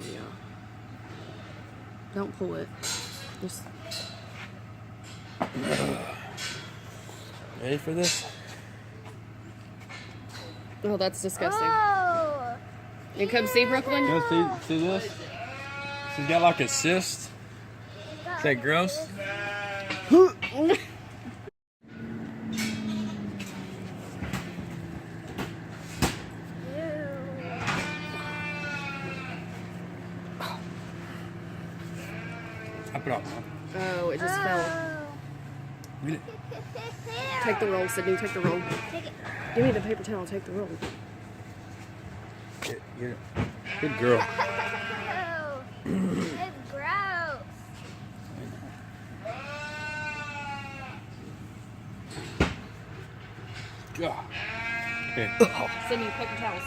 Yeah. Don't pull it. Just. Ready for this? Oh, that's disgusting. Oh. You come see Brooklyn? You want to see this? She's got like a cyst. Is that gross? Tap it off, Mom. Oh, it just fell. Get it. Take the roll, Sydney. Take the roll. Take it. Give me the paper towel. Take the roll. Get it. Good girl. Oh, it's gross. God. Okay. Sydney, paper towels.